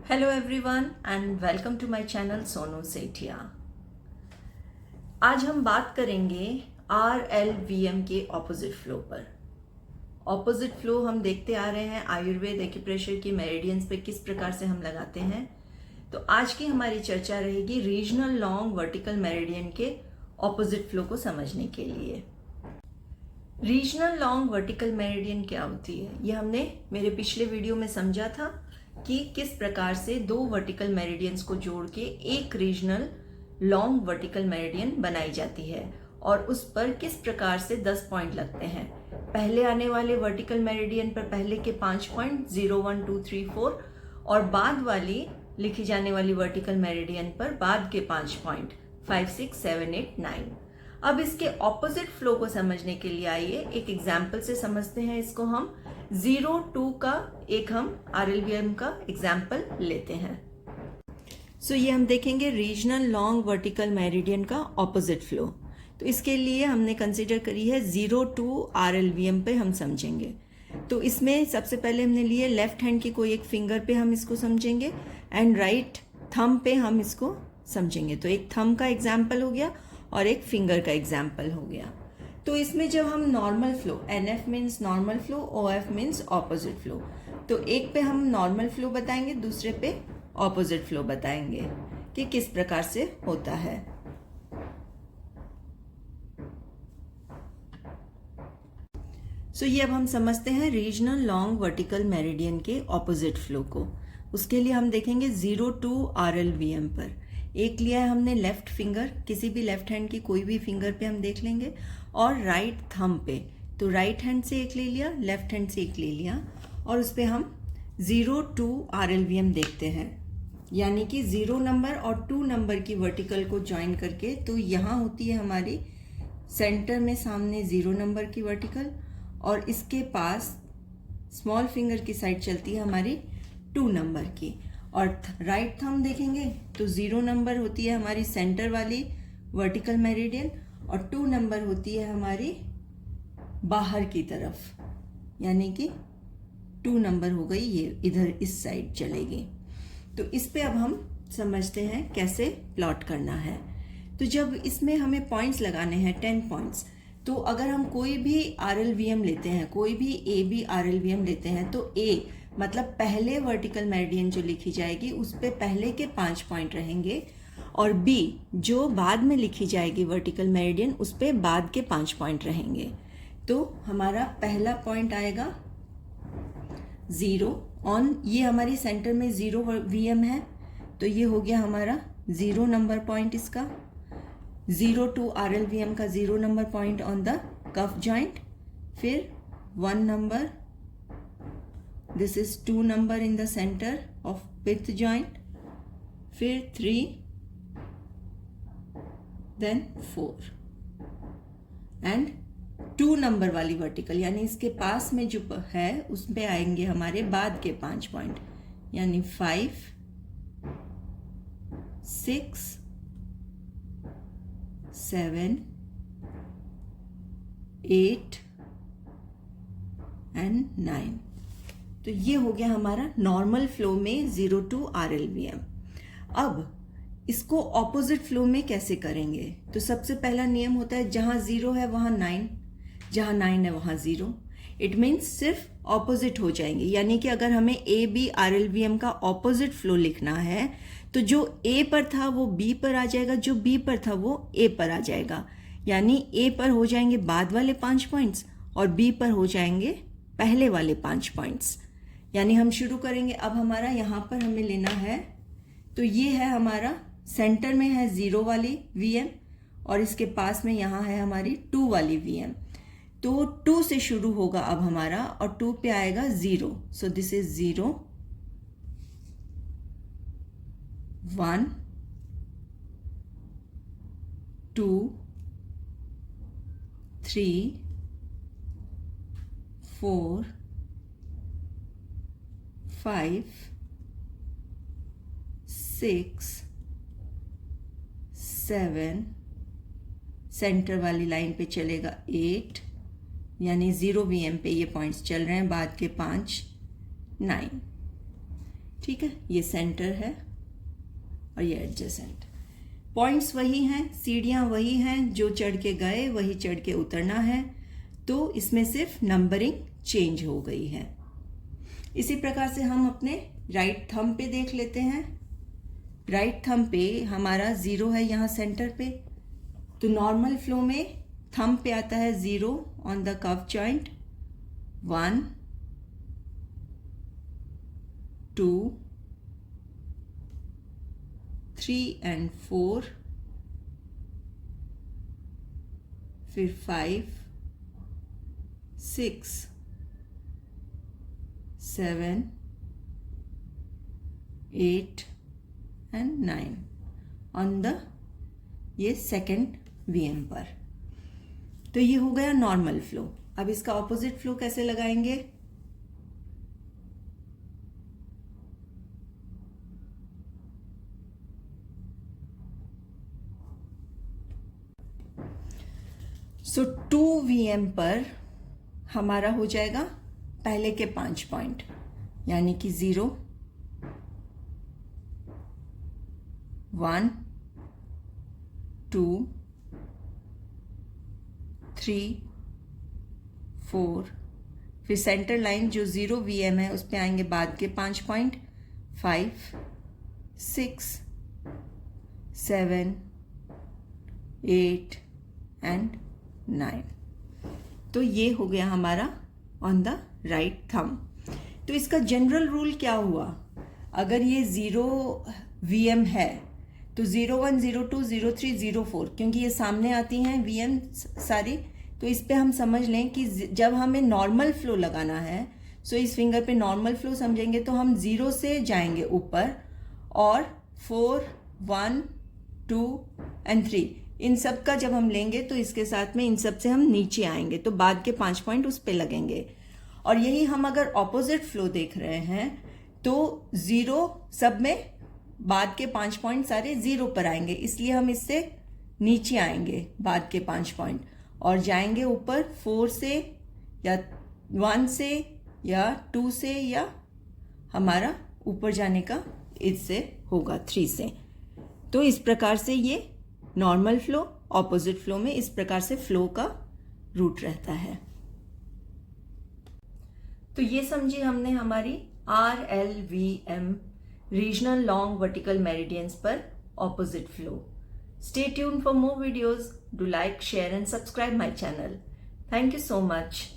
Hello everyone and welcome to my channel Sonu Sethia. आज हम बात करेंगे RLVM के ऑपोजिट फ्लो पर। ऑपोजिट फ्लो हम देखते आ रहे हैं आयुर्वेद एक्यूप्रेशर की मेरिडियंस पे किस प्रकार से हम लगाते हैं। तो आज की हमारी चर्चा रहेगी रीजनल लॉन्ग वर्टिकल मेरिडियन के ऑपोजिट फ्लो को समझने के लिए। रीजनल लॉन्ग वर्टिकल मेरिडियन क्या होती है, ये हमने मेरे पिछले वीडियो में समझा था कि किस प्रकार से दो वर्टिकल मेरिडियंस को जोड़ के एक रीजनल लॉन्ग वर्टिकल मेरिडियन बनाई जाती है और उस पर किस प्रकार से 10 पॉइंट लगते हैं। पहले आने वाले वर्टिकल मेरिडियन पर पहले के 5 पॉइंट 0, 1, 2, 3, 4 और बाद वाली लिखी जाने वाली वर्टिकल मेरिडियन पर बाद के 5 पॉइंट 5, 6, 7, 8, 9। अब इसके ऑपोजिट फ्लो को समझने के लिए आइए एक एग्जाम्पल से समझते हैं इसको। हम 0-2 का एक हम RLVM का एग्जाम्पल लेते हैं। ये हम देखेंगे रीजनल लॉन्ग वर्टिकल मेरिडियन का ऑपोजिट फ्लो। तो इसके लिए हमने कंसिडर करी है 0-2 RLVM पे हम समझेंगे। तो इसमें सबसे पहले हमने लिए लेफ्ट हैंड की कोई एक फिंगर पे हम इसको समझेंगे एंड राइट थंब पे हम इसको समझेंगे। तो एक थंब का एग्जाम्पल हो गया और एक फिंगर का एग्जाम्पल हो गया। तो इसमें जब हम normal flow, NF means normal flow, OF means opposite flow, तो एक पे हम नॉर्मल फ्लो बताएंगे, दूसरे पे ऑपोजिट फ्लो बताएंगे कि किस प्रकार से होता है। ये अब हम समझते हैं रीजनल लॉन्ग वर्टिकल मेरिडियन के ऑपोजिट फ्लो को। उसके लिए हम देखेंगे 0-2 RLVM पर। एक लिया है हमने लेफ्ट फिंगर, किसी भी लेफ्ट हैंड की कोई भी फिंगर पे हम देख लेंगे, और राइट थंब पे। तो राइट हैंड से एक ले लिया, लेफ्ट हैंड से एक ले लिया और उस पे हम 0-2 RLVM देखते हैं। यानी कि 0 नंबर और 2 नंबर की वर्टिकल को ज्वाइन करके, तो यहाँ होती है हमारी सेंटर में सामने 0 नंबर की वर्टिकल और इसके पास स्मॉल फिंगर की साइड चलती है हमारी 2 नंबर की। और राइट थंब देखेंगे तो 0 नंबर होती है हमारी सेंटर वाली वर्टिकल मेरिडियन और 2 नंबर होती है हमारी बाहर की तरफ, यानी कि 2 नंबर हो गई, ये इधर इस साइड चलेगी। तो इस पे अब हम समझते हैं कैसे प्लॉट करना है। तो जब इसमें हमें पॉइंट्स लगाने हैं 10 पॉइंट्स, तो अगर हम कोई भी RLVM लेते हैं, कोई भी AB RLVM लेते हैं, तो A मतलब पहले वर्टिकल मेरिडियन जो लिखी जाएगी उस पे पहले के 5 पॉइंट रहेंगे और B जो बाद में लिखी जाएगी वर्टिकल मेरिडियन उस पे बाद के 5 पॉइंट रहेंगे। तो हमारा पहला पॉइंट आएगा 0 ऑन, ये हमारी सेंटर में 0 VM है, तो ये हो गया हमारा 0 नंबर पॉइंट इसका। 0-2 RLVM का 0 number point on the cuff joint, फिर 1 number, this is 2 number in the center of pith joint, फिर 3, then 4 and 2 नंबर वाली वर्टिकल, यानी इसके पास में जो है उस पे आएंगे हमारे बाद के 5 पॉइंट, यानी 5, 6, 7, 8 and 9। तो ये हो गया हमारा नॉर्मल फ्लो में 0-2 RLVM। अब इसको ऑपोजिट फ्लो में कैसे करेंगे? तो सबसे पहला नियम होता है जहां 0 है वहां 9, जहां 9 है वहां 0। इट मीन्स सिर्फ ऑपोजिट हो जाएंगे, यानी कि अगर हमें AB RLVM का ऑपोजिट फ्लो लिखना है तो जो A पर था वो B पर आ जाएगा, जो B पर था वो A पर आ जाएगा। यानी A पर हो जाएंगे बाद वाले 5 पॉइंट्स और B पर हो जाएंगे पहले वाले 5 पॉइंट्स। यानी हम शुरू करेंगे। अब हमारा यहाँ पर हमें लेना है, तो ये है हमारा सेंटर में है 0 वाली VM और इसके पास में यहाँ है हमारी 2 वाली VM। तो 2 से शुरू होगा अब हमारा और 2 पे आएगा 0। सो दिस इज 0, 1, 2, 3, 4, 5, 6, 7, सेंटर वाली लाइन पे चलेगा 8, यानी 0 VM पे ये पॉइंट्स चल रहे हैं, बाद के 5, 9। ठीक है, ये सेंटर है और ये एडजेसेंट। पॉइंट्स वही हैं, सीढ़ियां वही हैं, जो चढ़ के गए वही चढ़ के उतरना है, तो इसमें सिर्फ नंबरिंग चेंज हो गई है। इसी प्रकार से हम अपने राइट थंब पे देख लेते हैं। राइट थंब पे हमारा 0 है यहाँ सेंटर पे, तो नॉर्मल फ्लो में थंब पे आता है 0 on the curve joint, 1 2 3 and 4, फिर 5 6 7 8 and 9 ऑन द ये सेकेंड VM पर। तो ये हो गया नॉर्मल फ्लो। अब इसका ऑपोजिट फ्लो कैसे लगाएंगे? सो 2 VM पर हमारा हो जाएगा पहले के 5 पॉइंट, यानी कि 0 1 2 3 4, फिर सेंटर लाइन जो 0 VM है उस पे आएंगे बाद के 5 पॉइंट, 5 6 7 8 and 9। तो ये हो गया हमारा ऑन द राइट थंब। तो इसका जनरल रूल क्या हुआ? अगर ये 0 VM है तो 01 02 03 04, क्योंकि ये सामने आती हैं VM सारी, तो इस पे हम समझ लें कि जब हमें नॉर्मल फ्लो लगाना है, सो इस फिंगर पे नॉर्मल फ्लो समझेंगे तो हम 0 से जाएंगे ऊपर और 4 1 2 and 3 इन सब का जब हम लेंगे तो इसके साथ में इन सब से हम नीचे आएंगे, तो बाद के 5 पॉइंट उस पे लगेंगे। और यही हम अगर ऑपोजिट फ्लो देख रहे हैं तो 0 सब में बाद के 5 पॉइंट सारे 0 पर आएंगे, इसलिए हम इससे नीचे आएंगे बाद के 5 पॉइंट और जाएंगे ऊपर 4 से या 1 से या 2 से, या हमारा ऊपर जाने का इससे होगा 3 से। तो इस प्रकार से ये नॉर्मल फ्लो, ऑपोजिट फ्लो में इस प्रकार से फ्लो का रूट रहता है। तो ये समझी हमने हमारी RLVM regional long vertical meridians पर opposite flow. Stay tuned for more videos. Do like, share and subscribe my channel. Thank you so much.